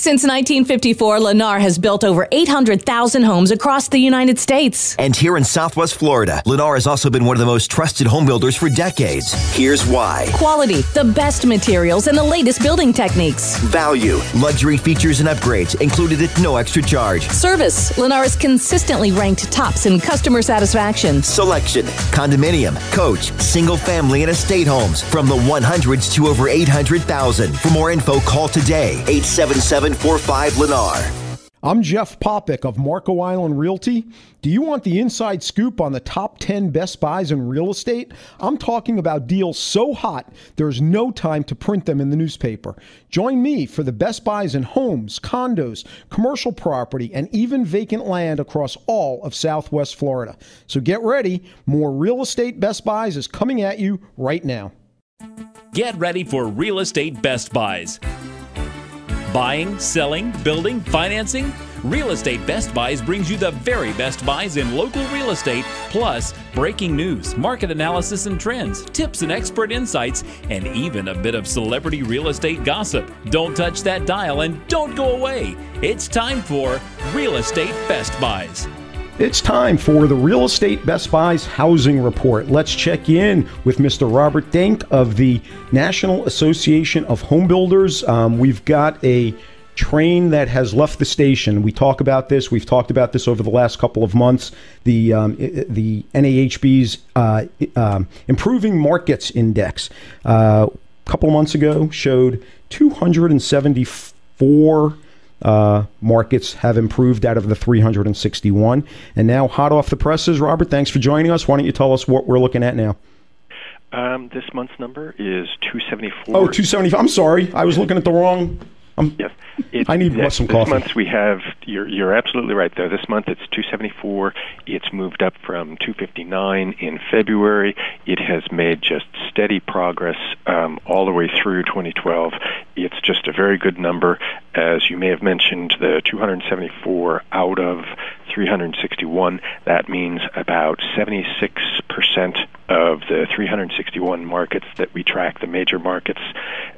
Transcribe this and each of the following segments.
Since 1954, Lennar has built over 800,000 homes across the United States. And here in Southwest Florida, Lennar has also been one of the most trusted home builders for decades. Here's why. Quality, the best materials, and the latest building techniques. Value, luxury features and upgrades included at no extra charge. Service, Lennar is consistently ranked tops in customer satisfaction. Selection, condominium, coach, single family, and estate homes from the 100s to over 800,000. For more info, call today, 877-45-LENNAR. I'm Jeff Popick of Marco Island Realty. Do you want the inside scoop on the top 10 best buys in real estate? I'm talking about deals so hot, there's no time to print them in the newspaper. Join me for the best buys in homes, condos, commercial property, and even vacant land across all of Southwest Florida. So get ready. More Real Estate Best Buys is coming at you right now. Get ready for Real Estate Best Buys. Buying, selling, building, financing? Real Estate Best Buys brings you the very best buys in local real estate, plus breaking news, market analysis and trends, tips and expert insights, and even a bit of celebrity real estate gossip. Don't touch that dial and don't go away. It's time for Real Estate Best Buys. It's time for the Real Estate Best Buys Housing Report. Let's check in with Mr. Robert Denk of the National Association of Home Builders. We've got a train that has left the station. We talk about this. We've talked about this over the last couple of months. The NAHB's Improving Markets Index a couple of months ago showed 274 markets have improved out of the 361. And now, hot off the presses, Robert, thanks for joining us. Why don't you tell us what we're looking at now? This month's number is 274. Oh, 275. I'm sorry. I was looking at the wrong... Yes. I need some coffee. This month we have, you're absolutely right, though. This month it's 274. It's moved up from 259 in February. It has made just steady progress all the way through 2012. It's just a very good number. As you may have mentioned, the 274 out of 361, that means about 76% of the 361 markets that we track, the major markets,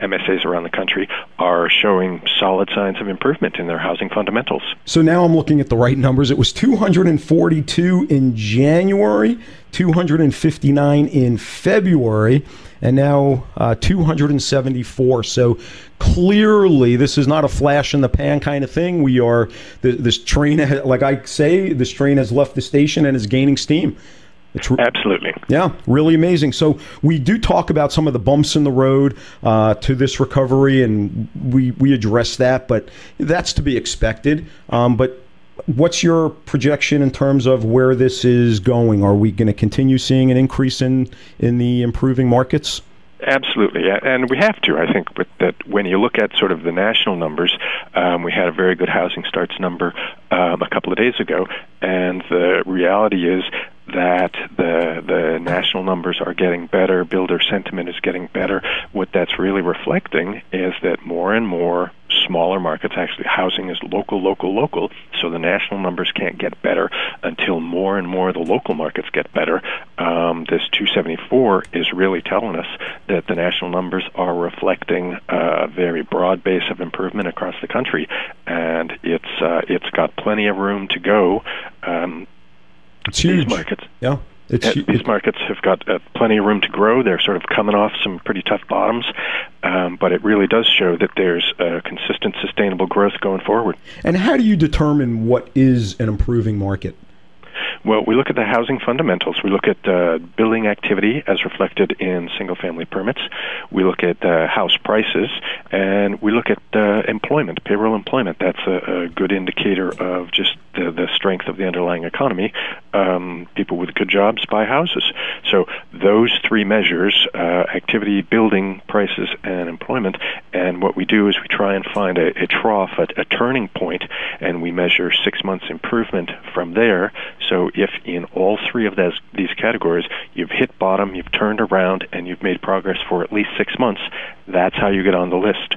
MSAs around the country, are showing solid signs of improvement in their housing fundamentals. So now I'm looking at the right numbers. It was 242 in January, 259 in February, and now 274. So clearly, this is not a flash in the pan kind of thing. We are, this train, like I say, this train has left the station and is gaining steam. Absolutely. Yeah, really amazing. So we do talk about some of the bumps in the road to this recovery, and we address that, but that's to be expected. But what's your projection in terms of where this is going? Are we going to continue seeing an increase in the improving markets? Absolutely, and we have to. I think with that, when you look at sort of the national numbers, we had a very good housing starts number a couple of days ago, and the reality is that the national numbers are getting better, builder sentiment is getting better. What that's really reflecting is that more and more smaller markets, actually housing is local, so the national numbers can't get better until more and more of the local markets get better. This 274 is really telling us that the national numbers are reflecting a very broad base of improvement across the country, and it's got plenty of room to go. It's huge. These markets, yeah. These markets have got plenty of room to grow. They're sort of coming off some pretty tough bottoms, but it really does show that there's consistent, sustainable growth going forward. And how do you determine what is an improving market? Well, we look at the housing fundamentals. We look at building activity as reflected in single-family permits. We look at house prices, and we look at employment, payroll employment. That's a good indicator of just the strength of the underlying economy. People with good jobs buy houses. So those three measures, activity, building, prices, and employment, and what we do is we try and find a trough, a turning point, and we measure 6 months improvement from there. So if in all three of these categories you've hit bottom, you've turned around, and you've made progress for at least 6 months, that's how you get on the list.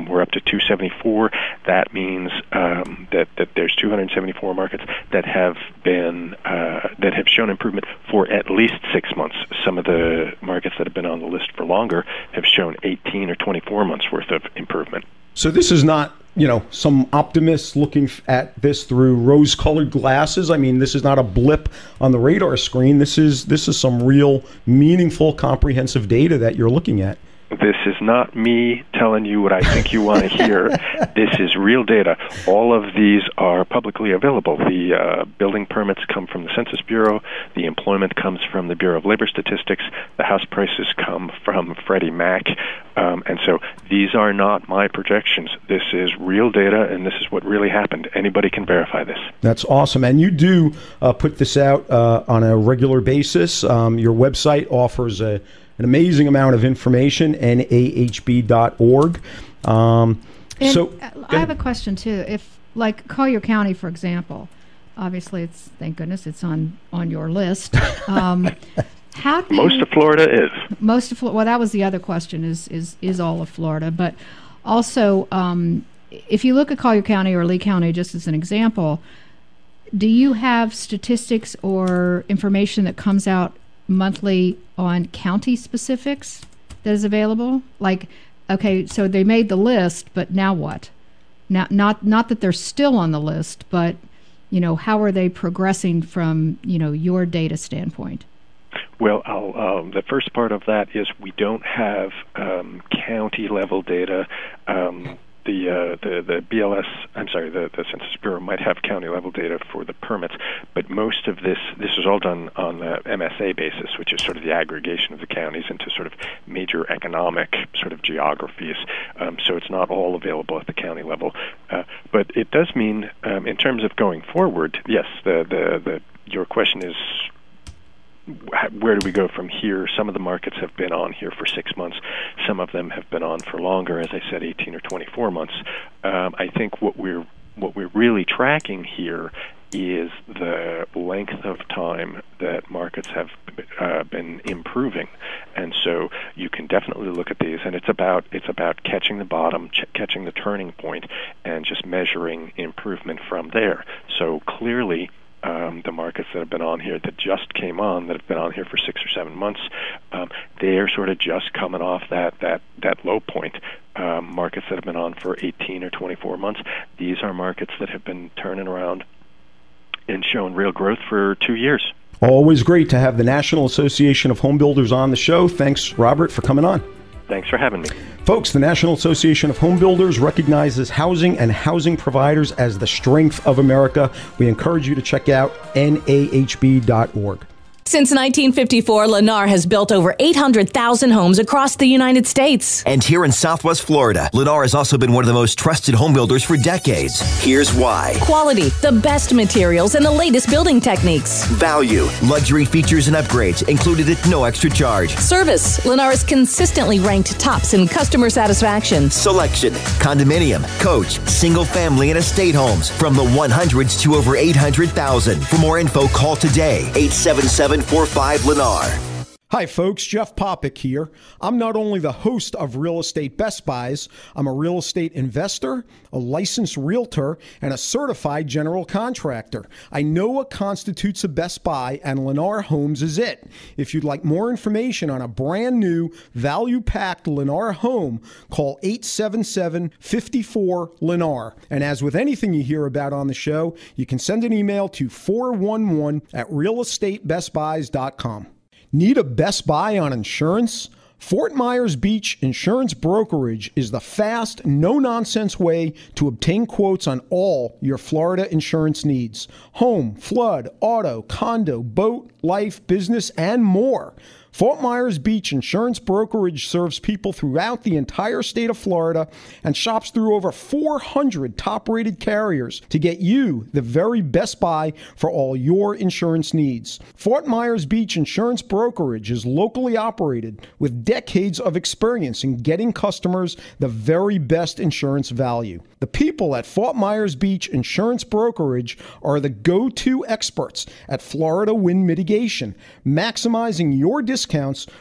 We're up to 274. That means that there's 274 markets that have been that have shown improvement for at least 6 months. Some of the markets that have been on the list for longer have shown 18 or 24 months worth of improvement. So this is not some optimists looking at this through rose-colored glasses. I mean, this is not a blip on the radar screen. This is some real, meaningful, comprehensive data that you're looking at. This is not me telling you what I think you want to hear. This is real data. All of these are publicly available. The building permits come from the Census Bureau. The employment comes from the Bureau of Labor Statistics. The house prices come from Freddie Mac. And so these are not my projections. This is real data, and this is what really happened. Anybody can verify this. That's awesome. And you do put this out on a regular basis. Your website offers an amazing amount of information, nahb.org. I have a question, too. If, like, Collier County, for example, obviously, thank goodness it's on your list. Most of Florida is. Well, that was the other question, is all of Florida. But also, if you look at Collier County or Lee County, just as an example, do you have statistics or information that comes out monthly on county specifics that is available? Like, okay, so they made the list, but now what? Now, not that they're still on the list, but how are they progressing from your data standpoint? Well, the first part of that is we don't have county level data. The BLS, the Census Bureau might have county level data for the permits, but most of this is all done on the MSA basis, which is sort of the aggregation of the counties into sort of major economic sort of geographies. So it's not all available at the county level, but it does mean, in terms of going forward, yes, your question is, where do we go from here? Some of the markets have been on here for 6 months. Some of them have been on for longer, as I said, 18 or 24 months. I think what we're really tracking here is the length of time that markets have been improving, and so you can definitely look at these. And it's about catching the bottom, catching the turning point, and just measuring improvement from there. So clearly, the markets that have been on here, that just came on, that have been on here for 6 or 7 months, they're sort of just coming off that low point. Markets that have been on for 18 or 24 months, these are markets that have been turning around and showing real growth for 2 years. Always great to have the National Association of Home Builders on the show. Thanks, Robert, for coming on. Thanks for having me. Folks, the National Association of Home Builders recognizes housing and housing providers as the strength of America. We encourage you to check out nahb.org. Since 1954, Lennar has built over 800,000 homes across the United States. And here in Southwest Florida, Lennar has also been one of the most trusted home builders for decades. Here's why. Quality, the best materials, and the latest building techniques. Value, luxury features and upgrades included at no extra charge. Service, Lennar is consistently ranked tops in customer satisfaction. Selection, condominium, coach, single family and estate homes from the 100s to over 800,000. For more info, call today, 877-45 Lennar. Hi folks, Jeff Popick here. I'm not only the host of Real Estate Best Buys, I'm a real estate investor, a licensed realtor, and a certified general contractor. I know what constitutes a Best Buy, and Lennar Homes is it. If you'd like more information on a brand new, value-packed Lennar home, call 877-54-Lennar. And as with anything you hear about on the show, you can send an email to 411@realestatebestbuys.com. Need a Best Buy on insurance? Fort Myers Beach Insurance Brokerage is the fast, no-nonsense way to obtain quotes on all your Florida insurance needs. Home, flood, auto, condo, boat, life, business, and more. Fort Myers Beach Insurance Brokerage serves people throughout the entire state of Florida and shops through over 400 top-rated carriers to get you the very best buy for all your insurance needs. Fort Myers Beach Insurance Brokerage is locally operated with decades of experience in getting customers the very best insurance value. The people at Fort Myers Beach Insurance Brokerage are the go-to experts at Florida wind mitigation, maximizing your discounts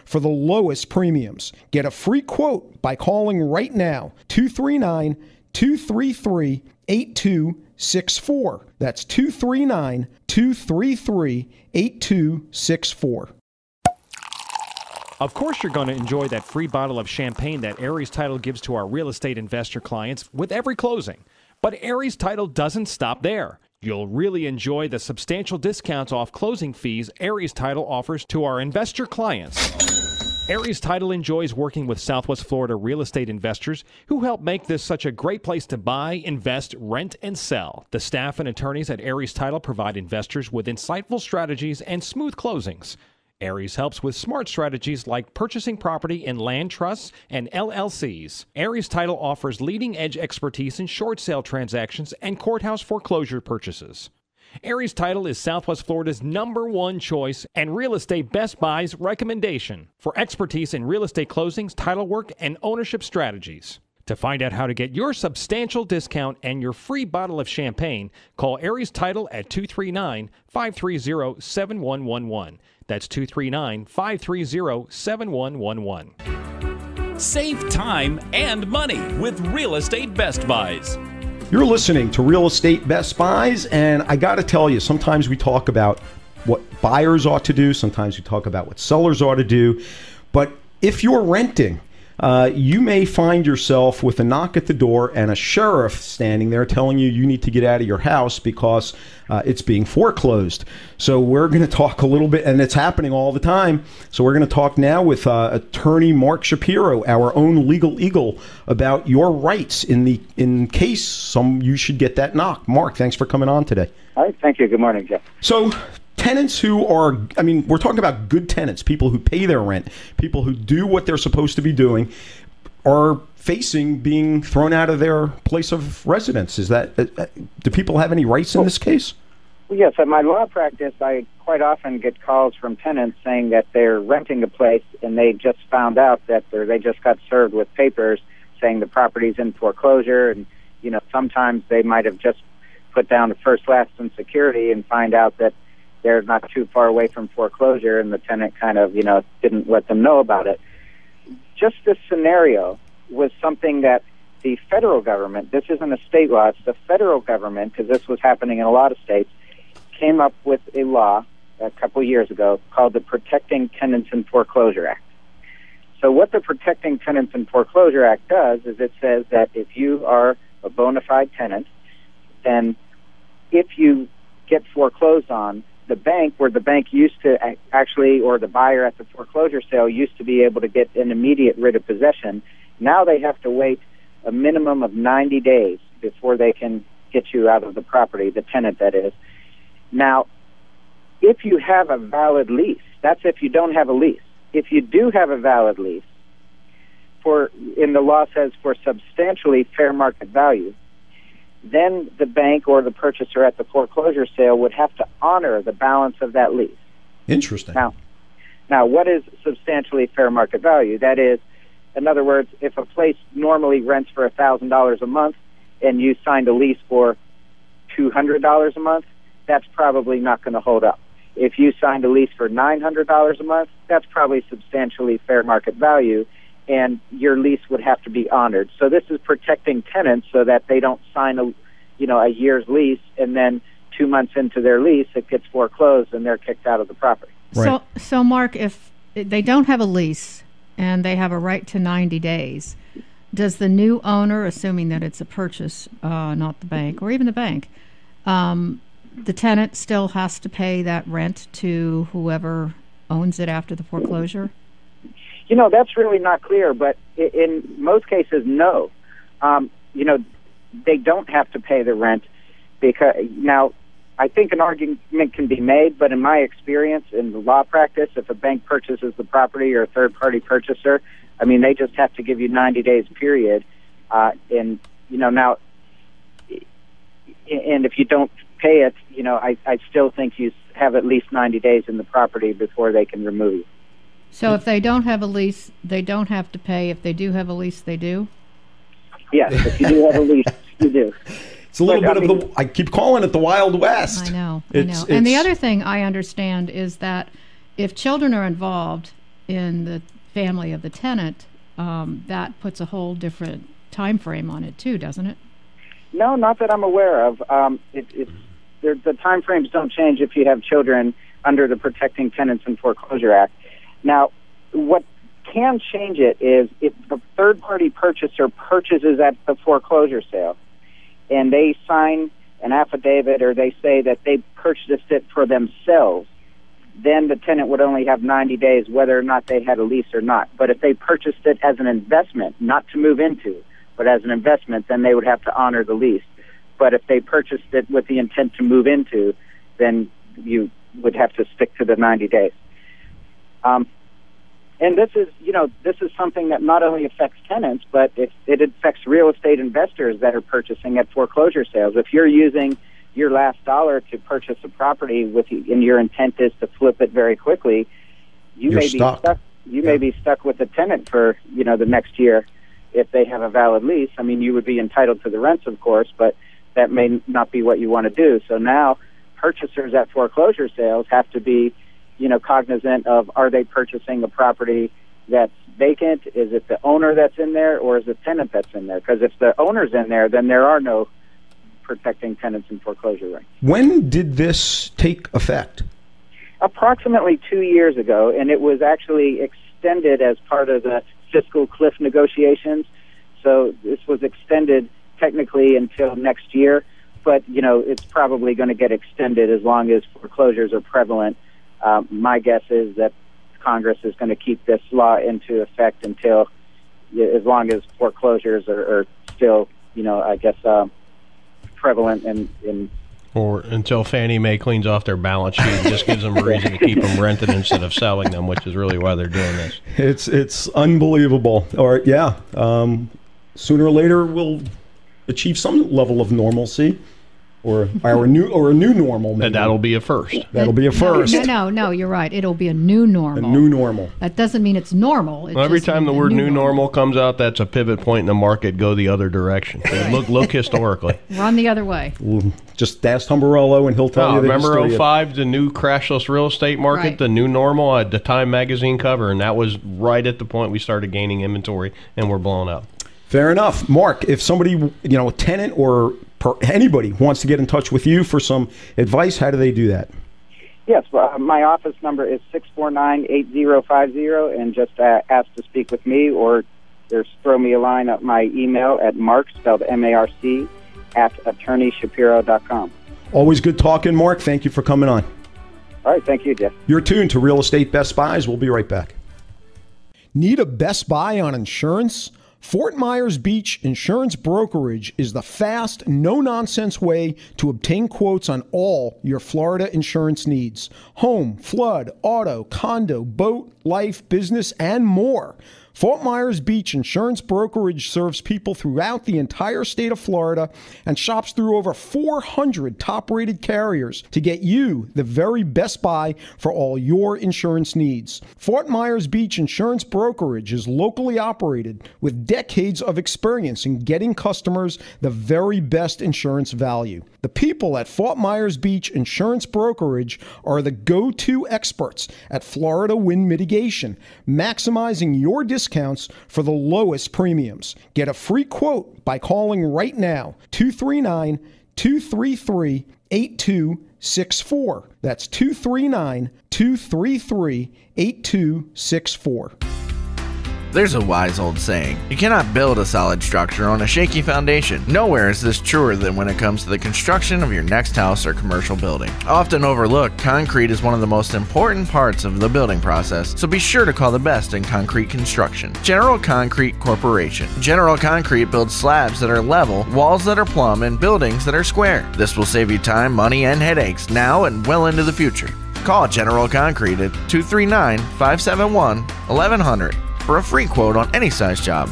for the lowest premiums. Get a free quote by calling right now, 239-233-8264. That's 239-233-8264. Of course, you're going to enjoy that free bottle of champagne that Aries Title gives to our real estate investor clients with every closing. But Aries Title doesn't stop there. You'll really enjoy the substantial discounts off closing fees Aries Title offers to our investor clients. Aries Title enjoys working with Southwest Florida real estate investors who help make this such a great place to buy, invest, rent, and sell. The staff and attorneys at Aries Title provide investors with insightful strategies and smooth closings. Aries helps with smart strategies like purchasing property in land trusts and LLCs. Aries Title offers leading-edge expertise in short sale transactions and courthouse foreclosure purchases. Aries Title is Southwest Florida's #1 choice and Real Estate Best Buy's recommendation for expertise in real estate closings, title work, and ownership strategies. To find out how to get your substantial discount and your free bottle of champagne, call Aries Title at 239-530-7111. That's 239-530-7111. Save time and money with Real Estate Best Buys. You're listening to Real Estate Best Buys, and I got to tell you, sometimes we talk about what buyers ought to do, sometimes we talk about what sellers ought to do, but if you're renting, you may find yourself with a knock at the door and a sheriff standing there telling you need to get out of your house because it's being foreclosed. So we're going to talk a little bit, and it's happening all the time. So we're going to talk now with attorney Mark Shapiro, our own legal eagle, about your rights in case you should get that knock. Mark, thanks for coming on today. All right, thank you. Good morning, Jeff. So tenants who are, we're talking about good tenants, people who pay their rent, people who do what they're supposed to be doing, are facing being thrown out of their place of residence. Is that, do people have any rights in this case? Well, yes, at my law practice, I quite often get calls from tenants saying that they're renting a place and they just found out that they just got served with papers saying the property's in foreclosure, and sometimes they might have just put down a first, last, and security and find out that they're not too far away from foreclosure, and the tenant kind of, didn't let them know about it. Just this scenario was something that the federal government, this isn't a state law, it's the federal government, because this was happening in a lot of states, came up with a law a couple years ago called the Protecting Tenants in Foreclosure Act. So what the Protecting Tenants in Foreclosure Act does is it says that if you are a bona fide tenant, then if you get foreclosed on, the bank, where the bank used to actually, or the buyer at the foreclosure sale used to be able to get an immediate writ of possession, now they have to wait a minimum of 90 days before they can get you out of the property, the tenant that is. Now, if you have a valid lease, that's if you don't have a lease. If you do have a valid lease, in the law says for substantially fair market value, then the bank or the purchaser at the foreclosure sale would have to honor the balance of that lease. Interesting. Now, what is substantially fair market value? That is, in other words, if a place normally rents for $1,000 a month and you signed a lease for $200 a month, that's probably not going to hold up. If you signed a lease for $900 a month, that's probably substantially fair market value, and your lease would have to be honored. So this is protecting tenants so that they don't sign a year's lease, and then 2 months into their lease it gets foreclosed and they're kicked out of the property. Right. So Mark, if they don't have a lease and they have a right to 90 days, does the new owner, assuming that it's a purchase, not the bank or even the bank, the tenant still has to pay that rent to whoever owns it after the foreclosure? That's really not clear, but in most cases, no. They don't have to pay the rent because, now, I think an argument can be made, but in my experience in the law practice, if a bank purchases the property or a third-party purchaser, they just have to give you 90 days period. Now, and if you don't pay it, I still think you have at least 90 days in the property before they can remove you. So if they don't have a lease, they don't have to pay. If they do have a lease, they do? Yes, if you do have a lease, you do. It's a little bit I keep calling it the Wild West. I know. And the other thing I understand is that if children are involved in the family of the tenant, that puts a whole different time frame on it too, doesn't it? No, not that I'm aware of. The time frames don't change if you have children under the Protecting Tenants in Foreclosure Act. Now, what can change it is if the third-party purchaser purchases at the foreclosure sale and they sign an affidavit or they say that they purchased it for themselves, then the tenant would only have 90 days whether or not they had a lease or not. But if they purchased it as an investment, not to move into, but as an investment, then they would have to honor the lease. But if they purchased it with the intent to move into, then you would have to stick to the 90 days. And this is something that not only affects tenants, but it affects real estate investors that are purchasing at foreclosure sales. If you're using your last dollar to purchase a property and your intent is to flip it very quickly, you may be stuck. You may be stuck with the tenant for the next year if they have a valid lease. I mean, you would be entitled to the rents, of course, but that may not be what you want to do. So now purchasers at foreclosure sales have to be cognizant of, are they purchasing a property that's vacant? Is it the owner that's in there, or is it the tenant that's in there? Because if the owner's in there, then there are no protecting tenants in foreclosure rights. When did this take effect? Approximately 2 years ago, and it was actually extended as part of the fiscal cliff negotiations. So this was extended technically until next year, but it's probably going to get extended as long as foreclosures are prevalent. My guess is that Congress is going to keep this law into effect until, as long as foreclosures are still, prevalent or until Fannie Mae cleans off their balance sheet and just gives them a reason to keep them rented instead of selling them, which is really why they're doing this. It's unbelievable. Or sooner or later we'll achieve some level of normalcy. Or a new normal. Maybe. And that'll be a first. That'll be a first. No, you're right. It'll be a new normal. A new normal. That doesn't mean it's normal. Every time the word new normal comes out, that's a pivot point in the market. Go the other direction. Look historically. Run the other way. Just ask Humberello and he'll tell you. Remember 2005, the new crashless real estate market, right. The new normal at the Time magazine cover, and that was right at the point we started gaining inventory, and we're blowing up. Fair enough, Mark. If somebody, a tenant or anybody wants to get in touch with you for some advice, how do they do that? Yes, my office number is 649-8050, and just ask to speak with me, or just throw me a line at my email at Mark, spelled M-A-R-C, @attorneyshapiro.com. Always good talking, Mark. Thank you for coming on. All right, thank you, Jeff. You're tuned to Real Estate Best Buys. We'll be right back. Need a Best Buy on insurance? Fort Myers Beach Insurance Brokerage is the fast, no-nonsense way to obtain quotes on all your Florida insurance needs. Home, flood, auto, condo, boat, life, business, and more. Fort Myers Beach Insurance Brokerage serves people throughout the entire state of Florida and shops through over 400 top-rated carriers to get you the very best buy for all your insurance needs. Fort Myers Beach Insurance Brokerage is locally operated with decades of experience in getting customers the very best insurance value. The people at Fort Myers Beach Insurance Brokerage are the go-to experts at Florida wind mitigation, maximizing your discounts for the lowest premiums. Get a free quote by calling right now, 239-233-8264. That's 239-233-8264. There's a wise old saying, you cannot build a solid structure on a shaky foundation. Nowhere is this truer than when it comes to the construction of your next house or commercial building. Often overlooked, concrete is one of the most important parts of the building process, so be sure to call the best in concrete construction. General Concrete Corporation. General Concrete builds slabs that are level, walls that are plumb, and buildings that are square. This will save you time, money, and headaches now and well into the future. Call General Concrete at 239-571-1100. for a free quote on any size job.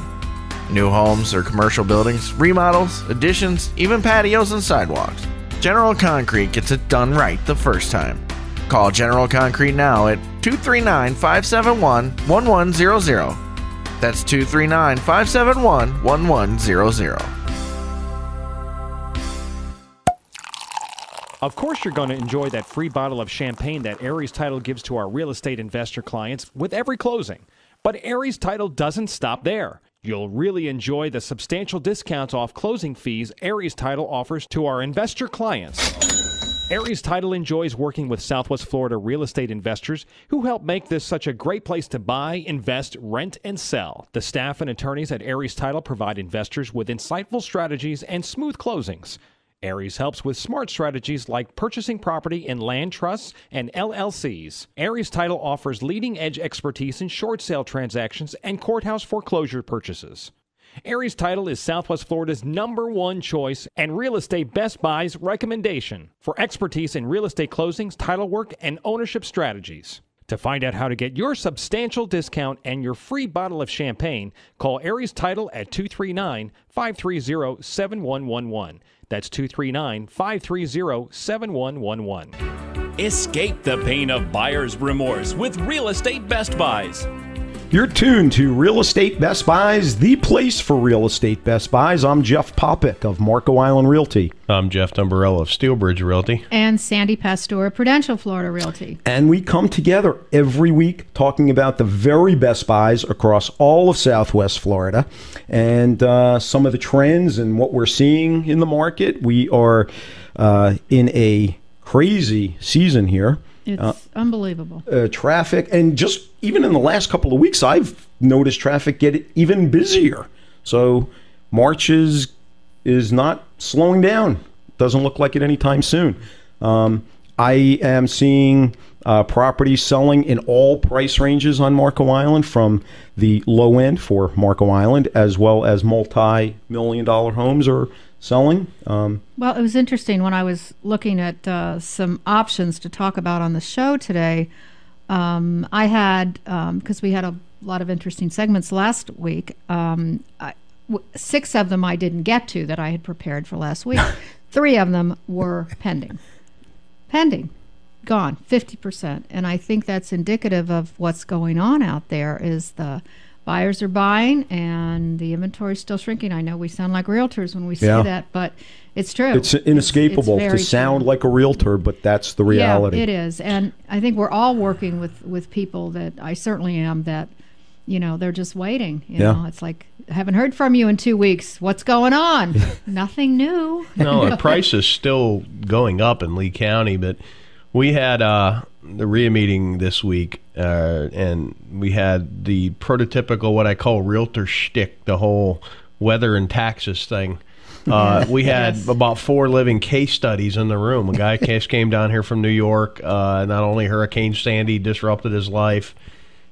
New homes or commercial buildings, remodels, additions, even patios and sidewalks. General Concrete gets it done right the first time. Call General Concrete now at 239-571-1100. That's 239-571-1100. Of course you're going to enjoy that free bottle of champagne that Aries Title gives to our real estate investor clients with every closing. But Aries Title doesn't stop there. You'll really enjoy the substantial discounts off closing fees Aries Title offers to our investor clients. Aries Title enjoys working with Southwest Florida real estate investors who help make this such a great place to buy, invest, rent, and sell. The staff and attorneys at Aries Title provide investors with insightful strategies and smooth closings. Aries helps with smart strategies like purchasing property in land trusts and LLCs. Aries Title offers leading-edge expertise in short sale transactions and courthouse foreclosure purchases. Aries Title is Southwest Florida's #1 choice and Real Estate Best Buy's recommendation for expertise in real estate closings, title work, and ownership strategies. To find out how to get your substantial discount and your free bottle of champagne, call Aries Title at 239-530-7111. That's 239-530-7111. Escape the pain of buyer's remorse with Real Estate Best Buys. You're tuned to Real Estate Best Buys, the place for real estate Best Buys. I'm Jeff Popick of Marco Island Realty. I'm Jeff Dumbarello of Steelbridge Realty. And Sandy Pastor, Prudential Florida Realty. And we come together every week talking about the very best buys across all of Southwest Florida and some of the trends and what we're seeing in the market. We are in a crazy season here. It's unbelievable. Traffic, and just even in the last couple of weeks, I've noticed traffic get even busier. So March is not slowing down. Doesn't look like it anytime soon. I am seeing properties selling in all price ranges on Marco Island, from the low end for Marco Island as well as multi-million-dollar homes are selling. Well, it was interesting when I was looking at some options to talk about on the show today. I had, because we had a lot of interesting segments last week, 6 of them I didn't get to that I had prepared for last week. 3 of them were pending, gone, 50%. And I think that's indicative of what's going on out there. Is the buyers are buying and the inventory is still shrinking. I know we sound like realtors when we say that, but it's true. It's inescapable to sound like a realtor, but that's the reality. Yeah, it is. And I think we're all working with people that I certainly am, that, they're just waiting. You know, it's like, I haven't heard from you in 2 weeks. What's going on? Nothing new. No, the price is still going up in Lee County, but we had the RIA meeting this week, and we had the prototypical, what I call realtor shtick, the whole weather and taxes thing. We had about 4 living case studies in the room. A guy came down here from New York. Not only Hurricane Sandy disrupted his life,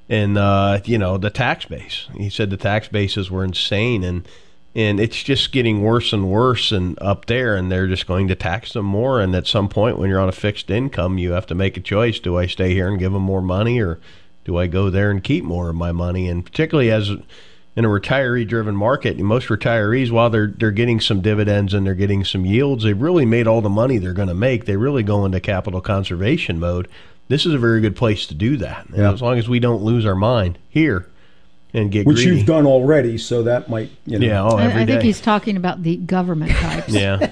and the tax base. He said the tax bases were insane, and it's just getting worse and worse and up there, and they're just going to tax them more. And at some point, when you're on a fixed income, you have to make a choice. Do I stay here and give them more money, or do I go there and keep more of my money? And particularly as in a retiree-driven market, most retirees, while they're getting some dividends and they're getting some yields, they've really made all the money they're going to make. They really go into capital conservation mode. This is a very good place to do that. And as long as we don't lose our mind here and get which greedy. You've done already, so that might, every I think day. he's talking about the government types. Yeah.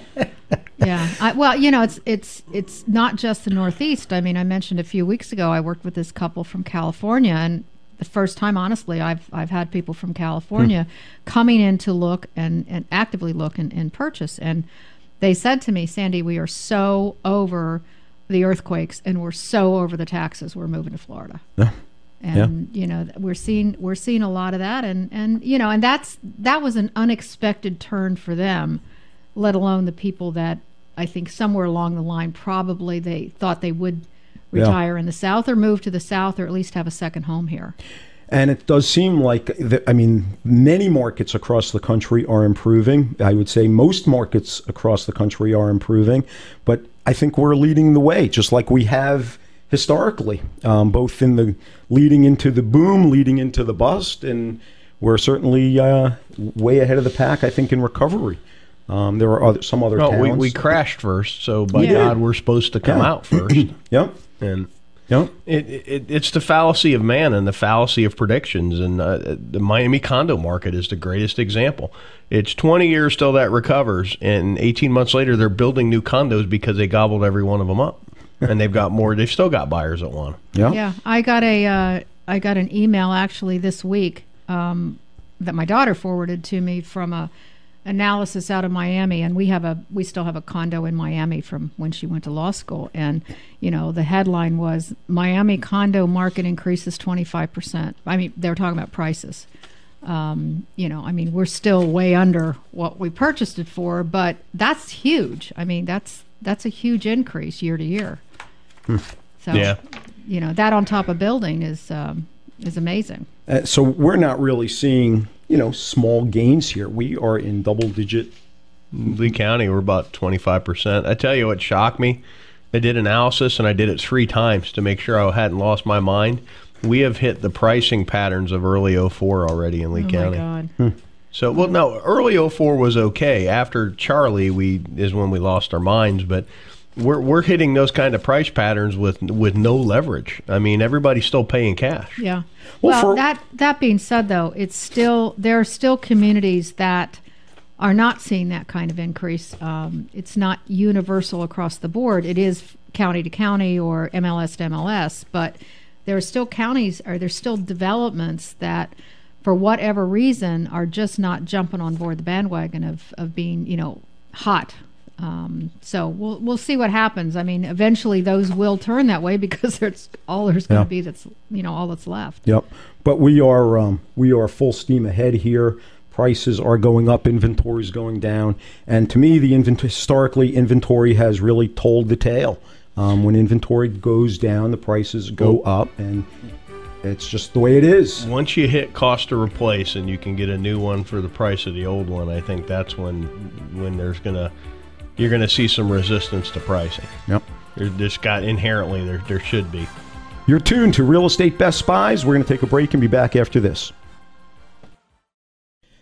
It's not just the Northeast. I mean, I mentioned a few weeks ago I worked with this couple from California, and the first time, honestly, I've had people from California coming in to look and actively look and purchase. And they said to me, Sandy, we are so over the earthquakes and we're so over the taxes, we're moving to Florida. Yeah. And we're seeing a lot of that, and that was an unexpected turn for them, let alone the people that I think somewhere along the line probably they thought they would retire in the South or move to the South, or at least have a second home here. And it does seem like, many markets across the country are improving. I would say most markets across the country are improving, but I think we're leading the way, just like we have historically, both in the leading into the boom, leading into the bust, and we're certainly way ahead of the pack, I think, in recovery. There are some other towns. We crashed first, so by God, we're supposed to come out first. Yep. And it's the fallacy of man and the fallacy of predictions. And the Miami condo market is the greatest example. It's 20 years till that recovers, and 18 months later, they're building new condos because they gobbled every one of them up. And they've got more. They've still got buyers that want them. Yeah. I got an email actually this week that my daughter forwarded to me from a analysis out of Miami, and we still have a condo in Miami from when she went to law school, and the headline was Miami condo market increases 25%. I mean, they were talking about prices. We're still way under what we purchased it for, but that's huge. I mean, that's a huge increase year to year. So, that on top of building is amazing. So we're not really seeing, small gains here. We are in double-digit. Lee County, we're about 25%. I tell you what shocked me. I did analysis, and I did it 3 times to make sure I hadn't lost my mind. We have hit the pricing patterns of early 04 already in Lee County. Oh, my God. So, no, early 04 was okay. After Charlie, is when we lost our minds, but we're hitting those kind of price patterns with no leverage. I mean, everybody's still paying cash. Yeah. Well, that being said, though, there are still communities that are not seeing that kind of increase. It's not universal across the board. It is county to county or MLS to MLS, but there are still counties or there's still developments that, for whatever reason, are just not jumping on board the bandwagon of being, hot. So we'll see what happens. I mean, eventually those will turn that way because there's going to be all that's left. Yep. But we are full steam ahead here. Prices are going up, inventory is going down, and to me, historically, inventory has really told the tale. When inventory goes down, the prices go up, and it's just the way it is. Once you hit cost to replace and you can get a new one for the price of the old one, I think that's when you're gonna see some resistance to pricing. Yep. There should be. You're tuned to Real Estate Best Buys. We're going to take a break and be back after this.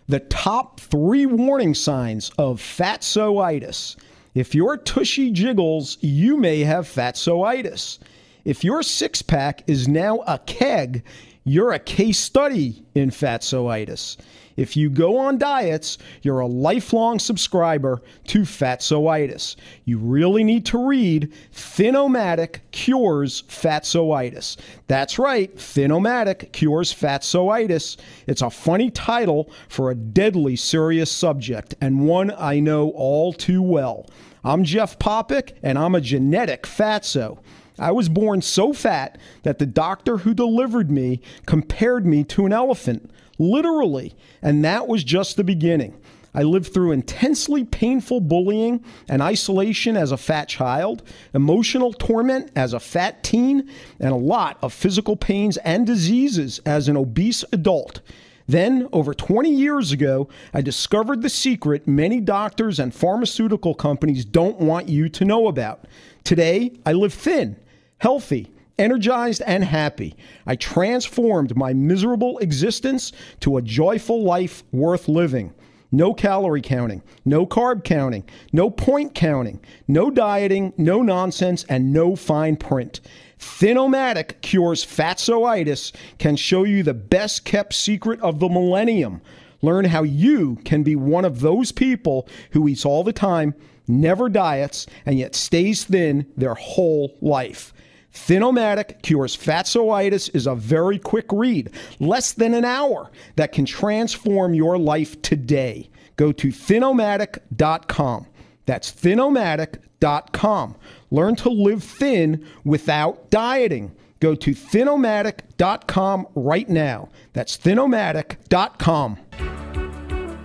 The top 3 warning signs of fatsoitis. If your tushy jiggles, you may have fatsoitis. If your six-pack is now a keg, you're a case study in fatsoitis. If you go on diets, you're a lifelong subscriber to fatsoitis. You really need to read Thin-O-Matic Cures Fatsoitis. That's right, Thin-O-Matic Cures Fatsoitis. It's a funny title for a deadly serious subject, and one I know all too well. I'm Jeff Popick, and I'm a genetic fatso. I was born so fat that the doctor who delivered me compared me to an elephant, literally, and that was just the beginning. I lived through intensely painful bullying and isolation as a fat child, emotional torment as a fat teen, and a lot of physical pains and diseases as an obese adult. Then, over 20 years ago, I discovered the secret many doctors and pharmaceutical companies don't want you to know about. Today, I live thin, healthy, energized, and happy. I transformed my miserable existence to a joyful life worth living. No calorie counting, no carb counting, no point counting, no dieting, no nonsense, and no fine print. Thin-O-Matic Cures Fatsoitis can show you the best kept secret of the millennium. Learn how you can be one of those people who eats all the time, never diets, and yet stays thin their whole life. Thin-O-Matic Cures Fatsoitis is a very quick read, less than an hour, that can transform your life today. Go to Thin-O-Matic.com. That's Thin-O-Matic.com. Learn to live thin without dieting. Go to Thin-O-Matic.com right now. That's Thin-O-Matic.com.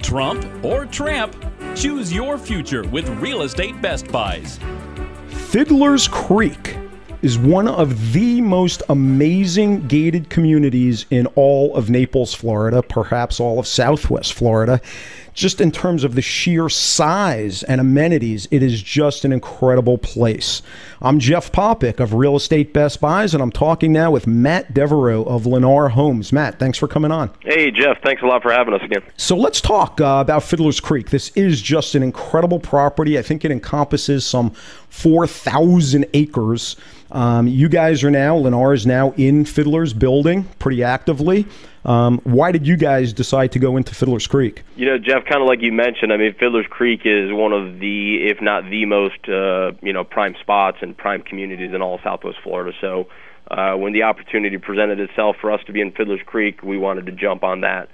Trump or tramp? Choose your future with Real Estate Best Buys. Fiddler's Creek is one of the most amazing gated communities in all of Naples, Florida, perhaps all of Southwest Florida. Just in terms of the sheer size and amenities, it is just an incredible place. I'm Jeff Popick of Real Estate Best Buys, and I'm talking now with Matt Devereaux of Lennar Homes. Matt, thanks for coming on. Hey, Jeff. Thanks a lot for having us again. So let's talk about Fiddler's Creek. This is just an incredible property. I think it encompasses some 4,000 acres. You guys are now, Lennar is now in Fiddler's building pretty actively. Why did you guys decide to go into Fiddler's Creek? You know, Jeff, kind of like you mentioned, I mean, Fiddler's Creek is one of the, if not the most, prime spots and prime communities in all of Southwest Florida. So when the opportunity presented itself for us to be in Fiddler's Creek, we wanted to jump on that.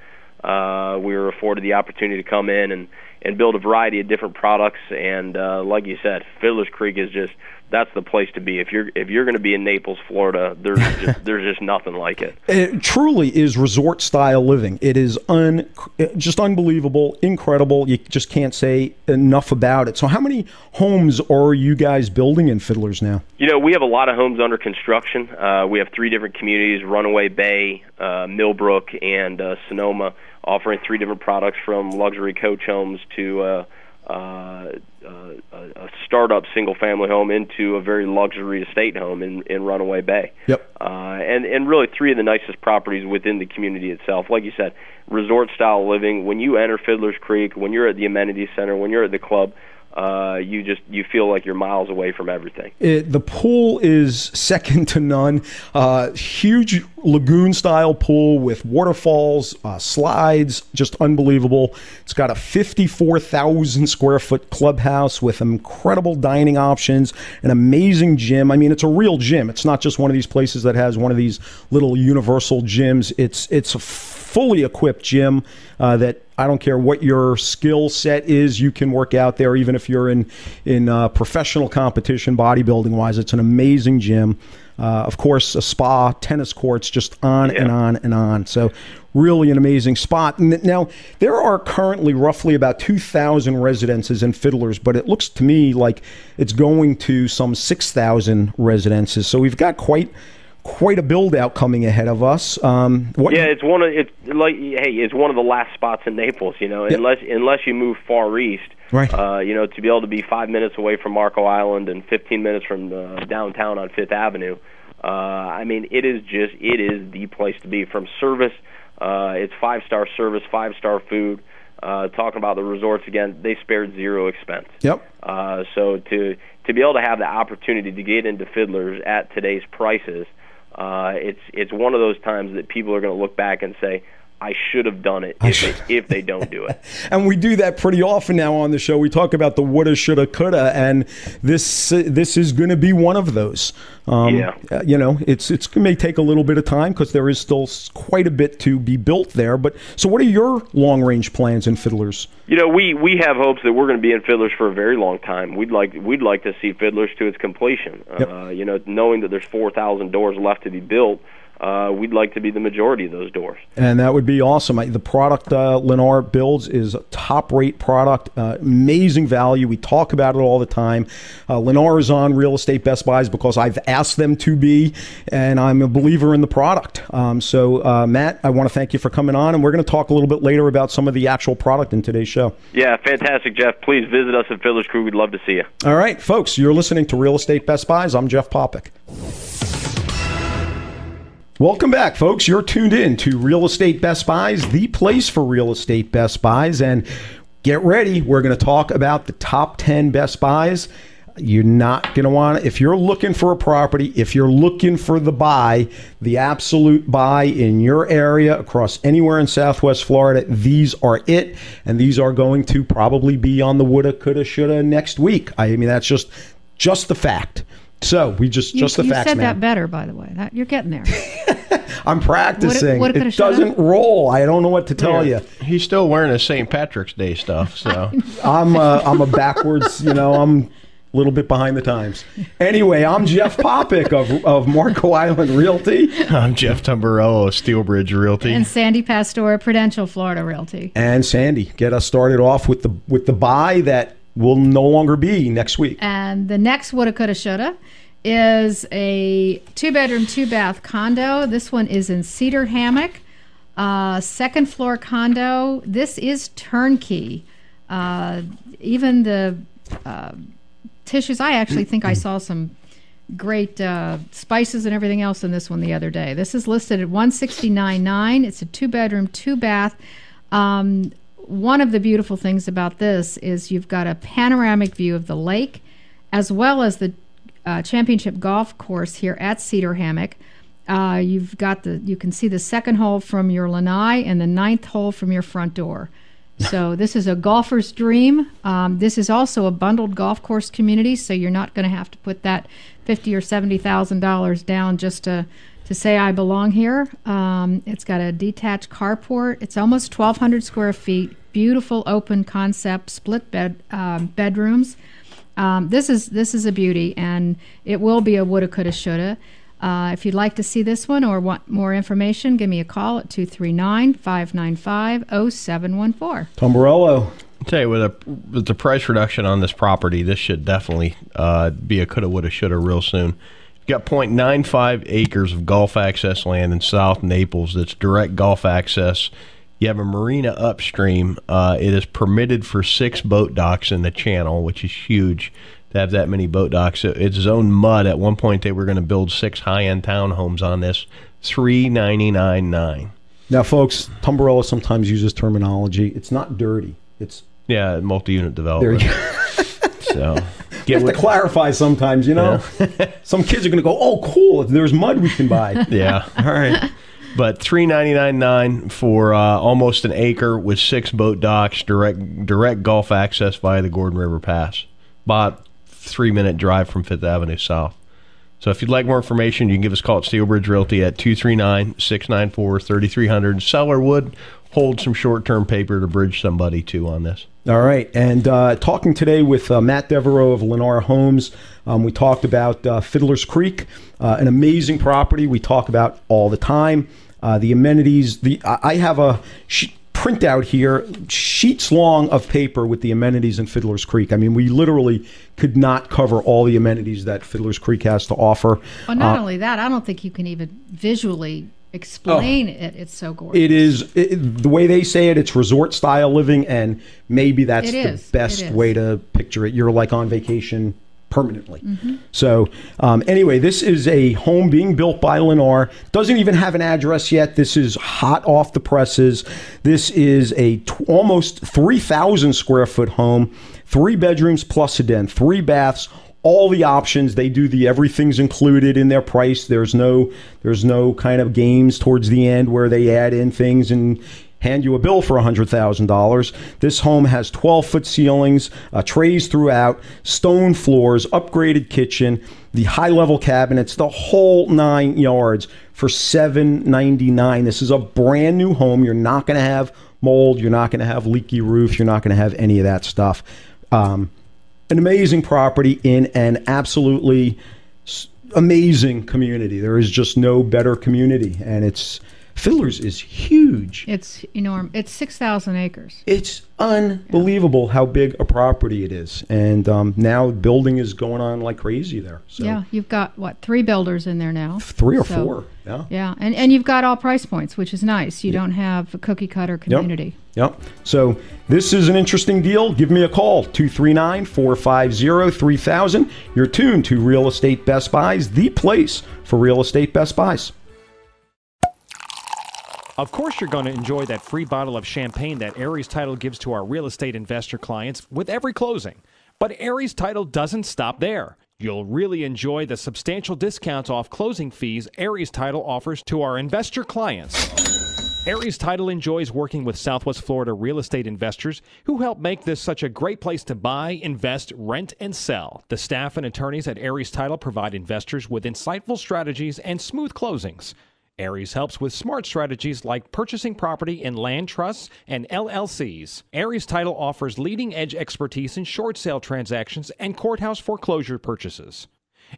We were afforded the opportunity to come in and build a variety of different products. And like you said, Fiddler's Creek is just, that's the place to be. If you're going to be in Naples, Florida, there's just nothing like it. It truly is resort style living. It is just unbelievable, incredible. You just can't say enough about it. So how many homes are you guys building in Fiddlers now? We have a lot of homes under construction. We have 3 different communities: Runaway Bay, Millbrook, and Sonoma, offering 3 different products, from luxury coach homes to a startup single-family home into a very luxury estate home in Runaway Bay. Yep. And really 3 of the nicest properties within the community itself. Like you said, resort-style living. When you enter Fiddler's Creek, when you're at the amenity center, when you're at the club, you feel like you're miles away from everything. The pool is second to none. Huge lagoon-style pool with waterfalls, slides, just unbelievable. It's got a 54,000 square foot clubhouse with incredible dining options, an amazing gym. I mean, it's a real gym. It's not just one of these places that has one of these little universal gyms. It's a fully equipped gym that I don't care what your skill set is, you can work out there, even if you're in professional competition, bodybuilding wise. It's an amazing gym. Of course, a spa, tennis courts, just on and on and on. So really an amazing spot. Now, there are currently roughly about 2,000 residences in Fiddlers, but it looks to me like it's going to some 6,000 residences. So we've got quite a build out coming ahead of us. It's one of the last spots in Naples. Unless you move far east, right? To be able to be 5 minutes away from Marco Island and 15 minutes from downtown on Fifth Avenue. It is the place to be. From service, it's 5-star service, 5-star food. Talking about the resorts again, they spared zero expense. Yep. So to be able to have the opportunity to get into Fiddlers at today's prices. It's one of those times that people are going to look back and say, I should have done it if they don't do it. And we do that pretty often now on the show. We talk about the woulda, shoulda, coulda, and this is going to be one of those. It may take a little bit of time because there is still quite a bit to be built there. But so, what are your long range plans in Fiddlers? We have hopes that we're going to be in Fiddlers for a very long time. We'd like to see Fiddlers to its completion. Yep. Knowing that there's 4,000 doors left to be built. We'd like to be the majority of those doors. And that would be awesome. The product Lennar builds is a top-rate product, amazing value. We talk about it all the time. Lennar is on Real Estate Best Buys because I've asked them to be, and I'm a believer in the product. Matt, I want to thank you for coming on, and we're going to talk a little bit later about some of the actual product in today's show. Yeah, fantastic, Jeff. Please visit us at Fiddlers Creek. We'd love to see you. All right, folks, you're listening to Real Estate Best Buys. I'm Jeff Popick. Welcome back, folks. You're tuned in to Real Estate Best Buys, the place for real estate Best Buys. And get ready. We're going to talk about the top 10 Best Buys. You're not going to want to, if you're looking for a property, if you're looking for the absolute buy in your area across anywhere in Southwest Florida, these are it. And these are going to probably be on the woulda, coulda, shoulda next week. That's just the fact. So we the facts, man. You said that better, by the way. You're getting there. I'm practicing. It doesn't roll. I don't know what to tell you. He's still wearing his St. Patrick's Day stuff. So I'm a backwards. I'm a little bit behind the times. Anyway, I'm Jeff Popick of Marco Island Realty. I'm Jeff Tamburello of Steelbridge Realty. And Sandy Pastor, Prudential Florida Realty. And Sandy, get us started off with the buy that will no longer be next week. And the next woulda, coulda, shoulda is a 2-bedroom, 2-bath condo. This one is in Cedar Hammock, second floor condo. This is turnkey. Even the tissues, I actually think I saw some great spices and everything else in this one the other day. This is listed at $169,900. It's a 2-bedroom, 2-bath. One of the beautiful things about this is you've got a panoramic view of the lake, as well as the championship golf course here at Cedar Hammock. You can see the second hole from your lanai and the 9th hole from your front door. So this is a golfer's dream. This is also a bundled golf course community, so you're not going to have to put that $50,000 or $70,000 down just to say I belong here. It's got a detached carport. It's almost 1,200 square feet, beautiful open concept split bedrooms. This is a beauty, and it will be a woulda, coulda, shoulda. If you'd like to see this one or want more information, give me a call at 239-595-0714. Tom Borello. I'll tell you, with the price reduction on this property, this should definitely be a coulda, woulda, shoulda real soon. You've got 0.95 acres of golf access land in South Naples that's direct golf access. You have a marina upstream. It is permitted for 6 boat docks in the channel, which is huge to have that many boat docks. It's zoned mud. At one point, they were going to build 6 high-end townhomes on this. $399,900. Now, folks, Tom Borello sometimes uses terminology. It's not dirty. It's multi-unit development. There you go. So you have to clarify sometimes, you know. Yeah. Some kids are going to go, "Oh, cool! There's mud we can buy." Yeah. All right. But $399,900 for almost an acre with 6 boat docks, direct golf access via the Gordon River Pass. About 3-minute drive from 5th Avenue South. So if you'd like more information, you can give us a call at Steel Bridge Realty at 239-694-3300. Seller would hold some short-term paper to bridge somebody to on this. All right. And talking today with Matt Devereaux of Lennar Homes, we talked about Fiddler's Creek, an amazing property we talk about all the time. The amenities. I have a printout here, sheets long of paper with the amenities in Fiddler's Creek. I mean, we literally could not cover all the amenities that Fiddler's Creek has to offer. Well, not only that, I don't think you can even visually explain it. It's so gorgeous. It is. The way they say it, it's resort-style living, and maybe that's the best way to picture it. You're like on vacation permanently. Mm-hmm. So anyway, this is a home being built by Lennar. Doesn't even have an address yet. This is hot off the presses. This is a almost 3,000 square foot home, 3 bedrooms plus a den, 3 baths, all the options. They do the everything's included in their price. There's no kind of games towards the end where they add in things and hand you a bill for $100,000. This home has 12-foot ceilings, trays throughout, stone floors, upgraded kitchen, the high-level cabinets, the whole 9 yards for $799. This is a brand new home. You're not going to have mold. You're not going to have leaky roof. You're not going to have any of that stuff. An amazing property in an absolutely amazing community. There is just no better community, and Fiddler's is huge. It's enormous. It's 6,000 acres. It's unbelievable how big a property it is. And now building is going on like crazy there. So. Yeah, you've got, 3 builders in there now? 3 or 4, yeah. Yeah, and you've got all price points, which is nice. You don't have a cookie-cutter community. Yep. So this is an interesting deal. Give me a call, 239-450-3000. You're tuned to Real Estate Best Buys, the place for real estate Best Buys. Of course, you're going to enjoy that free bottle of champagne that Aries Title gives to our real estate investor clients with every closing. But Aries Title doesn't stop there. You'll really enjoy the substantial discounts off closing fees Aries Title offers to our investor clients. Aries Title enjoys working with Southwest Florida real estate investors who help make this such a great place to buy, invest, rent, and sell. The staff and attorneys at Aries Title provide investors with insightful strategies and smooth closings. Aries helps with smart strategies like purchasing property in land trusts and LLCs. Aries Title offers leading-edge expertise in short sale transactions and courthouse foreclosure purchases.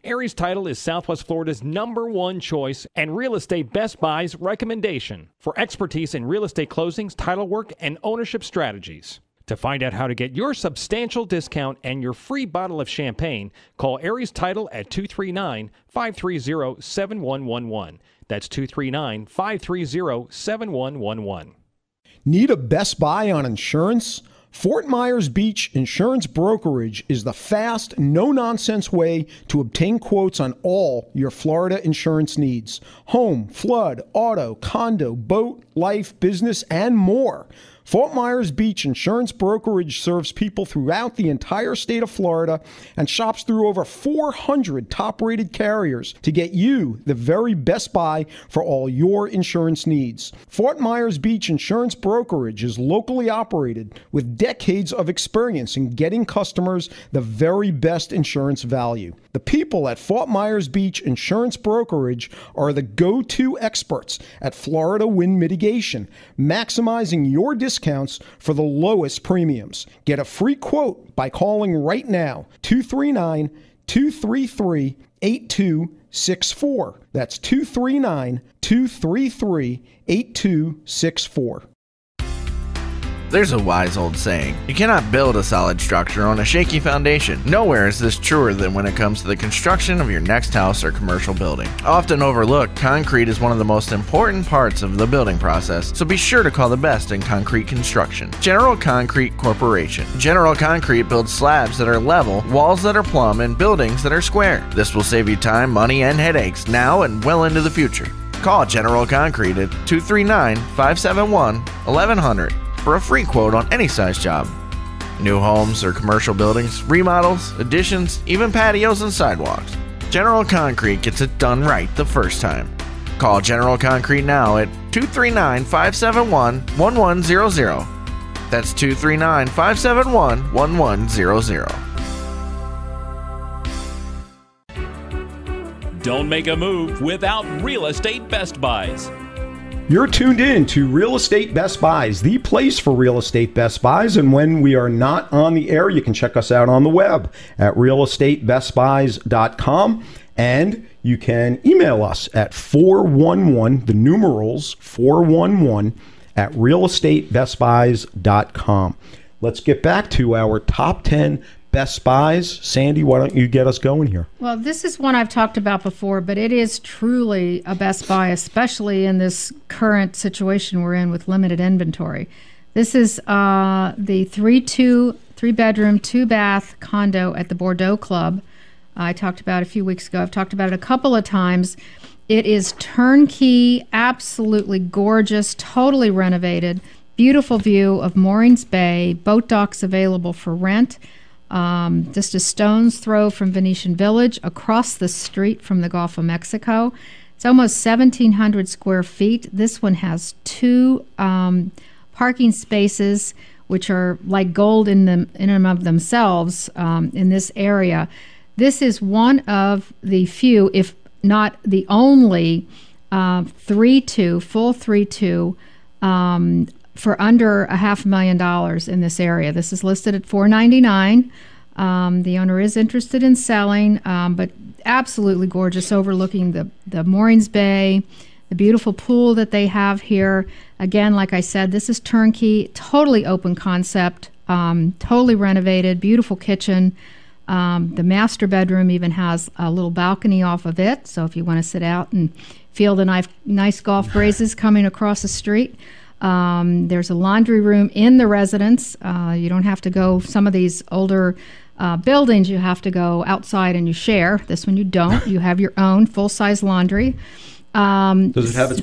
Aries Title is Southwest Florida's #1 choice and Real Estate Best Buy's recommendation for expertise in real estate closings, title work, and ownership strategies. To find out how to get your substantial discount and your free bottle of champagne, call Aries Title at 239-530-7111. That's 239-530-7111. Need a Best Buy on insurance? Fort Myers Beach Insurance Brokerage is the fast, no-nonsense way to obtain quotes on all your Florida insurance needs. Home, flood, auto, condo, boat, life, business, and more. Fort Myers Beach Insurance Brokerage serves people throughout the entire state of Florida and shops through over 400 top-rated carriers to get you the very best buy for all your insurance needs. Fort Myers Beach Insurance Brokerage is locally operated with decades of experience in getting customers the very best insurance value. The people at Fort Myers Beach Insurance Brokerage are the go-to experts at Florida wind mitigation, maximizing your discount discounts for the lowest premiums. Get a free quote by calling right now, 239-233-8264. That's 239-233-8264. There's a wise old saying, you cannot build a solid structure on a shaky foundation. Nowhere is this truer than when it comes to the construction of your next house or commercial building. Often overlooked, concrete is one of the most important parts of the building process, so be sure to call the best in concrete construction. General Concrete Corporation. General Concrete builds slabs that are level, walls that are plumb, and buildings that are square. This will save you time, money, and headaches now and well into the future. Call General Concrete at 239-571-1100. for a free quote on any size job. New homes or commercial buildings, remodels, additions, even patios and sidewalks. General Concrete gets it done right the first time. Call General Concrete now at 239-571-1100. That's 239-571-1100. Don't make a move without Real Estate Best Buys. You're tuned in to Real Estate Best Buys, the place for Real Estate Best Buys. And when we are not on the air, you can check us out on the web at realestatebestbuys.com. And you can email us at 411, the numerals 411, at realestatebestbuys.com. Let's get back to our top 10 Best Buys. Sandy, why don't you get us going here? Well, this is one I've talked about before, but it is truly a Best Buy, especially in this current situation we're in with limited inventory. This is the 3-bedroom, 2-bath condo at the Bordeaux Club. I talked about it a few weeks ago. I've talked about it a couple of times. It is turnkey, absolutely gorgeous, totally renovated, beautiful view of Moorings Bay, boat docks available for rent. Just a stone's throw from Venetian Village, across the street from the Gulf of Mexico. It's almost 1,700 square feet. This one has 2 parking spaces, which are like gold in and of themselves in this area. This is one of the few, if not the only, 3-2, full 3-2, for under $500,000 in this area. This is listed at $499. The owner is interested in selling, but absolutely gorgeous, overlooking the Moorings Bay, the beautiful pool that they have here. Again, like I said, this is turnkey, totally open concept, totally renovated, beautiful kitchen. The master bedroom even has a little balcony off of it, so if you want to sit out and feel the nice golf breezes coming across the street. There's a laundry room in the residence. You don't have to go, some of these older buildings, you have to go outside and you share. This one you don't. You have your own full-size laundry. Does it have its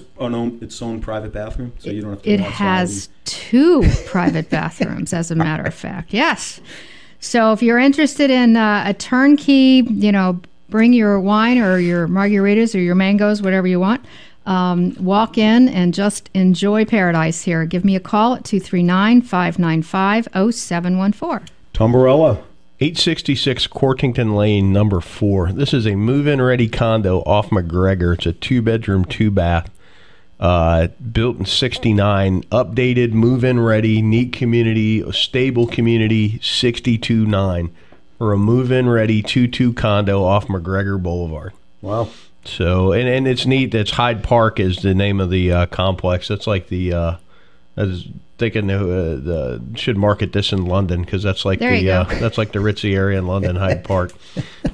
own private bathroom? So you don't have to. It has 2 private bathrooms, as a matter of fact. Yes. So if you're interested in a turnkey, bring your wine or your margaritas or your mangoes, whatever you want. Walk in and just enjoy paradise here. Give me a call at 239-595-0714. Tombarella. 866 Cortington Lane, number 4. This is a move-in ready condo off McGregor. It's a 2-bedroom, 2-bath, built in '69, updated, move-in ready, neat community, a stable community, 62.9 for a move-in ready 2-2 condo off McGregor Boulevard. Wow. So, and it's neat. That's Hyde Park is the name of the complex. That's like the, I was thinking should market this in London, because that's like that's like the ritzy area in London, Hyde Park.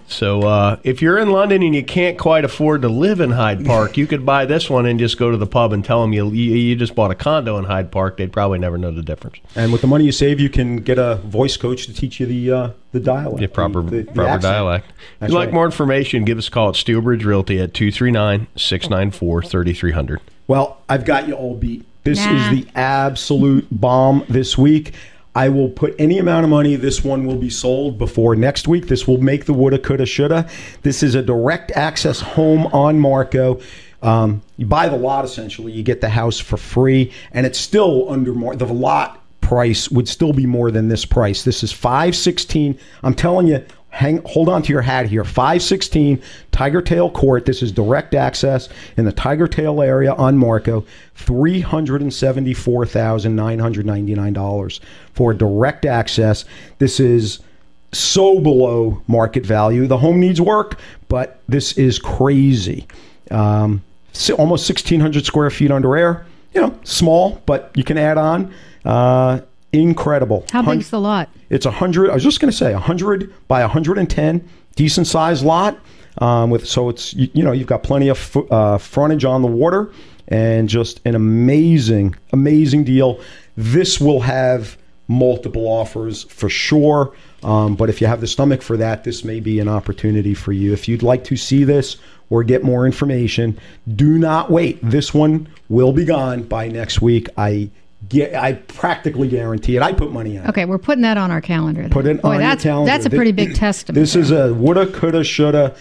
So if you're in London and you can't quite afford to live in Hyde Park, you could buy this one and just go to the pub and tell them you just bought a condo in Hyde Park. They'd probably never know the difference. And with the money you save, you can get a voice coach to teach you the dialect. Yeah, proper dialect. If That's you'd like right. more information, give us a call at Steelbridge Realty at 239-694-3300. Well, I've got you all beat. This is the absolute bomb this week. I will put any amount of money. This one will be sold before next week. This will make the woulda, coulda, shoulda. This is a direct access home on Marco. You buy the lot, essentially. You get the house for free, and it's still under more. The lot price would still be more than this price. This is $516. I'm telling you, hold on to your hat here. 516 Tiger Tail Court. This is direct access in the Tiger Tail area on Marco. $374,999 for direct access. This is so below market value. The home needs work, but this is crazy. Almost 1,600 square feet under air. Small, but you can add on. Incredible. How big's the lot? It's 100. I was just going to say 100 by 110, decent sized lot. You've got plenty of frontage on the water, and just an amazing deal. This will have multiple offers for sure. But if you have the stomach for that, this may be an opportunity for you. If you'd like to see this or get more information, do not wait. This one will be gone by next week. I practically guarantee it. I put money on it. Okay, we're putting that on our calendar. Then. Put it on your calendar. That's a pretty big testament. This is a woulda, coulda, shoulda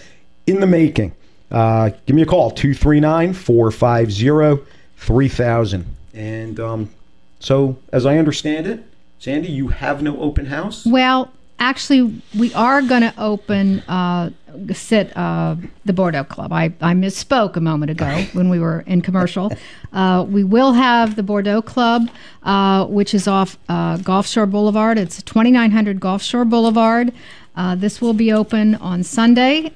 in the making. Give me a call, 239-450-3000. And so, as I understand it, Sandy, you have no open house? Well, actually, we are going to open the Bordeaux Club. I misspoke a moment ago when we were in commercial. We will have the Bordeaux Club, which is off Gulf Shore Boulevard. It's 2900 Gulf Shore Boulevard. This will be open on Sunday,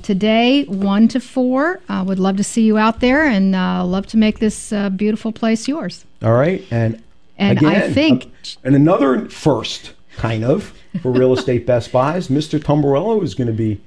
today, 1 to 4. Would love to see you out there, and love to make this beautiful place yours. All right. And again, I think... and another first, kind of, for Real Estate Best Buys, Mr. Tumbarello is going to be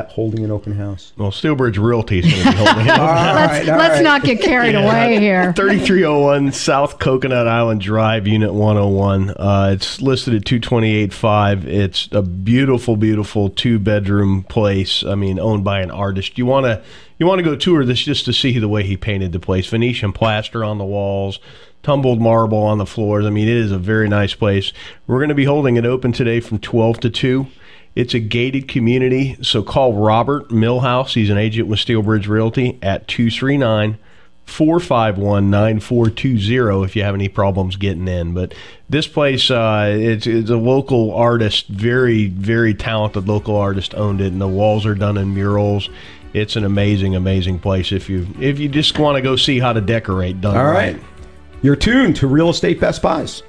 holding an open house. Well, Steelbridge Realty is going to be holding it. Let's not get carried away here. 3301 South Coconut Island Drive, Unit 101. It's listed at $228,500. It's a beautiful, beautiful 2-bedroom place. I mean, owned by an artist. You want to go tour this just to see the way he painted the place. Venetian plaster on the walls, tumbled marble on the floors. I mean, it is a very nice place. We're going to be holding it open today from 12 to 2. It's a gated community, so call Robert Millhouse. He's an agent with Steelbridge Realty at 239-451-9420 if you have any problems getting in. But this place, it's a local artist, very, very talented local artist owned it, and the walls are done in murals. It's an amazing, amazing place if you just want to go see how to decorate done All right. You're tuned to Real Estate Best Buys.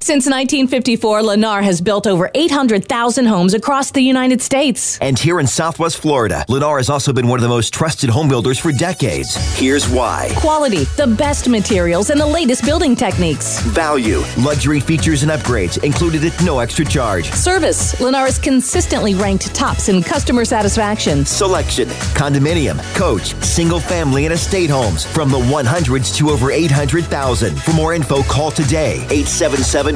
Since 1954, Lennar has built over 800,000 homes across the United States. And here in Southwest Florida, Lennar has also been one of the most trusted home builders for decades. Here's why. Quality, the best materials, and the latest building techniques. Value, luxury features and upgrades included at no extra charge. Service, Lennar is consistently ranked tops in customer satisfaction. Selection, condominium, coach, single family, and estate homes from the 100s to over 800,000. For more info, call today, 877-45-Lennar.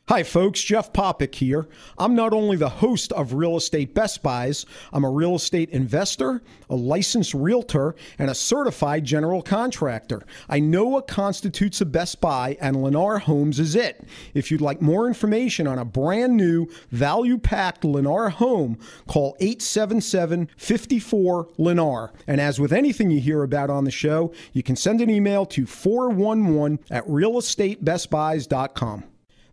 Hi folks, Jeff Popick here. I'm not only the host of Real Estate Best Buys, I'm a real estate investor, a licensed realtor, and a certified general contractor. I know what constitutes a Best Buy, and Lennar Homes is it. If you'd like more information on a brand new, value-packed Lennar home, call 877-54-Lennar. And as with anything you hear about on the show, you can send an email to 411@realestatebestbuys.com.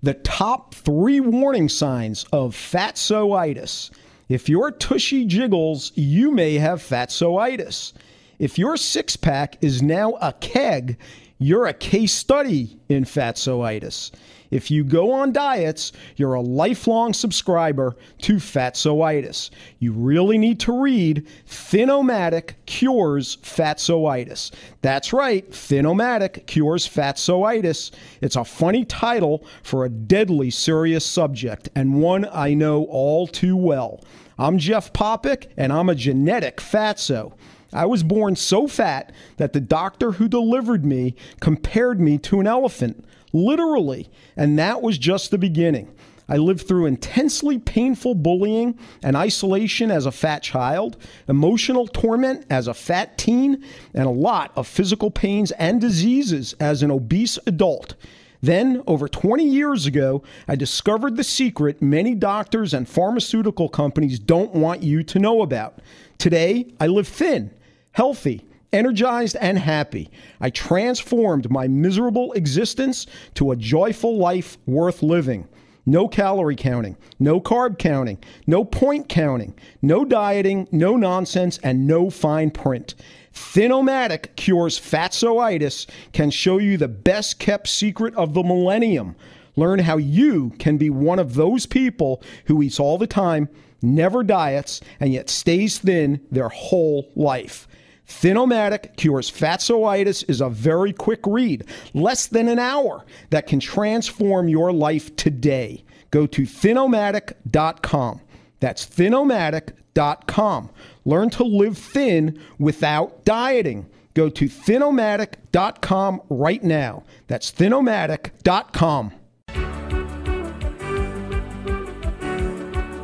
The top 3 warning signs of fatsoitis. If your tushy jiggles, you may have fatsoitis. If your six-pack is now a keg, you're a case study in fatsoitis. If you go on diets, you're a lifelong subscriber to fatsoitis. You really need to read Thin-O-Matic Cures Fatsoitis. That's right, Thin-O-Matic Cures Fatsoitis. It's a funny title for a deadly serious subject, and one I know all too well. I'm Jeff Popick, and I'm a genetic fatso. I was born so fat that the doctor who delivered me compared me to an elephant. Literally. And that was just the beginning. I lived through intensely painful bullying and isolation as a fat child, emotional torment as a fat teen, and a lot of physical pains and diseases as an obese adult. Then, over 20 years ago, I discovered the secret many doctors and pharmaceutical companies don't want you to know about. Today, I live thin, healthy, energized, and happy. I transformed my miserable existence to a joyful life worth living. no calorie counting, no carb counting, no point counting, no dieting, no nonsense, and no fine print. Thin-O-Matic cures fatsoitis, can show you the best kept secret of the millennium. Learn how you can be one of those people who eats all the time, never diets, and yet stays thin their whole life. Thin-O-Matic cures fatsoitis is a very quick read, less than an hour, that can transform your life today. Go to thinomatic.com. That's thinomatic.com. Learn to live thin without dieting. Go to thinomatic.com right now. That's thinomatic.com.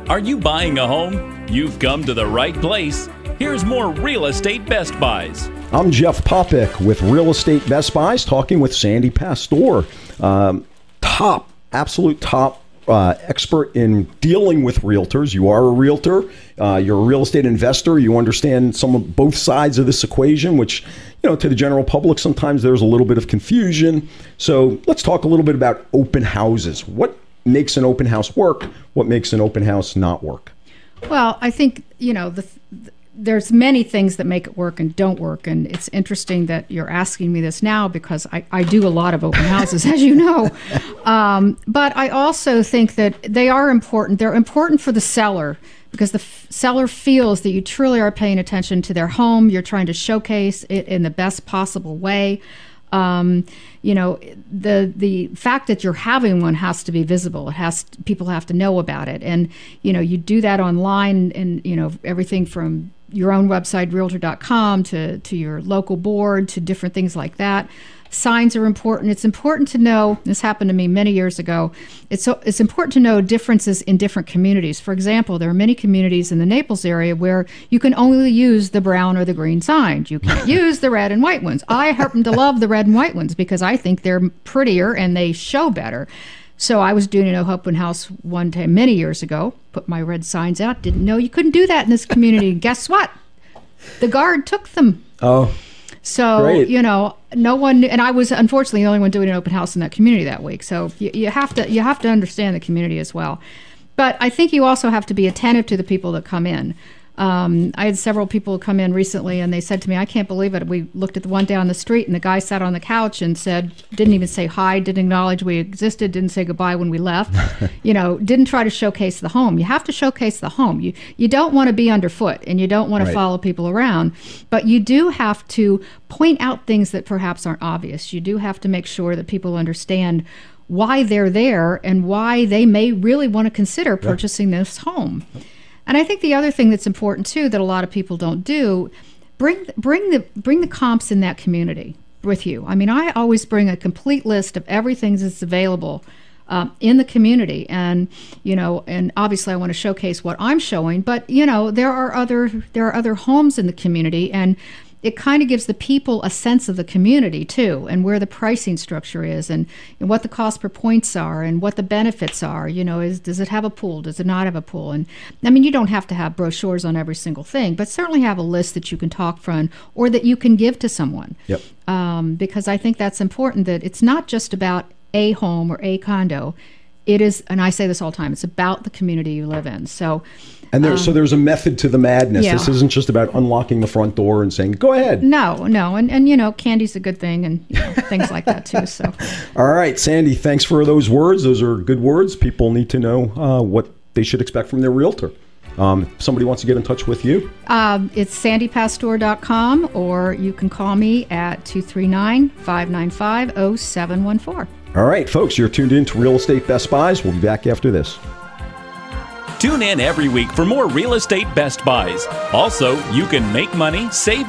Are you buying a home? You've come to the right place. Here's more Real Estate Best Buys. I'm Jeff Popek with Real Estate Best Buys, talking with Sandy Pastor, absolute top expert in dealing with realtors. You are a realtor. You're a real estate investor. You understand some of both sides of this equation, which, to the general public, sometimes there's a little bit of confusion. So let's talk a little bit about open houses. What makes an open house work? What makes an open house not work? Well, I think, there's many things that make it work and don't work. And it's interesting that you're asking me this now because I do a lot of open houses, as you know. But I also think that they are important. They're important for the seller because the seller feels that you truly are paying attention to their home. You're trying to showcase it in the best possible way. The fact that you're having one has to be visible. People have to know about it. And, you do that online and, everything from your own website, realtor.com, to your local board, to different things like that. Signs are important. It's important to know, this happened to me many years ago, it's important to know differences in different communities. For example, there are many communities in the Naples area where you can only use the brown or the green signs. You can't use the red and white ones. I happen to love the red and white ones because I think they're prettier and they show better. So I was doing an open house one time many years ago, put my red signs out, didn't know you couldn't do that in this community. Guess what? The guard took them. Oh, so, great. No one, and I was unfortunately the only one doing an open house in that community that week. So you have to understand the community as well. But I think you also have to be attentive to the people that come in. I had several people come in recently and they said to me, I can't believe it. We looked at the one down the street and the guy sat on the couch and didn't even say hi, didn't acknowledge we existed, didn't say goodbye when we left, didn't try to showcase the home. You have to showcase the home. You don't want to be underfoot and you don't want to follow people around, but you do have to point out things that perhaps aren't obvious. You do have to make sure that people understand why they're there and why they may really want to consider purchasing this home. And I think the other thing that's important too that a lot of people don't do, bring the comps in that community with you. I mean, I always bring a complete list of everything that's available in the community, and and obviously I want to showcase what I'm showing, but there are other homes in the community, and it kind of gives the people a sense of the community too, and where the pricing structure is, and what the cost per points are, and what the benefits are. Does it have a pool? Does it not have a pool? And I mean, you don't have to have brochures on every single thing, but certainly have a list that you can talk from or that you can give to someone. Yep. Because I think that's important, that it's not just about a home or a condo. It is, and I say this all the time, it's about the community you live in. So. And there's a method to the madness. Yeah. This isn't just about unlocking the front door and saying, go ahead. No. And candy's a good thing, and things like that too. So. All right, Sandy, thanks for those words. Those are good words. People need to know what they should expect from their realtor. If somebody wants to get in touch with you. It's sandypastor.com, or you can call me at 239-595-0714. All right, folks, you're tuned in to Real Estate Best Buys. We'll be back after this. Tune in every week for more Real Estate Best Buys. Also, you can make money, save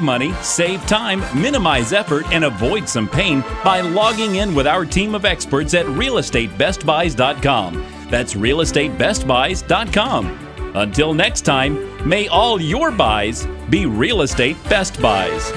time, minimize effort, and avoid some pain by logging in with our team of experts at realestatebestbuys.com. That's realestatebestbuys.com. Until next time, may all your buys be Real Estate Best Buys.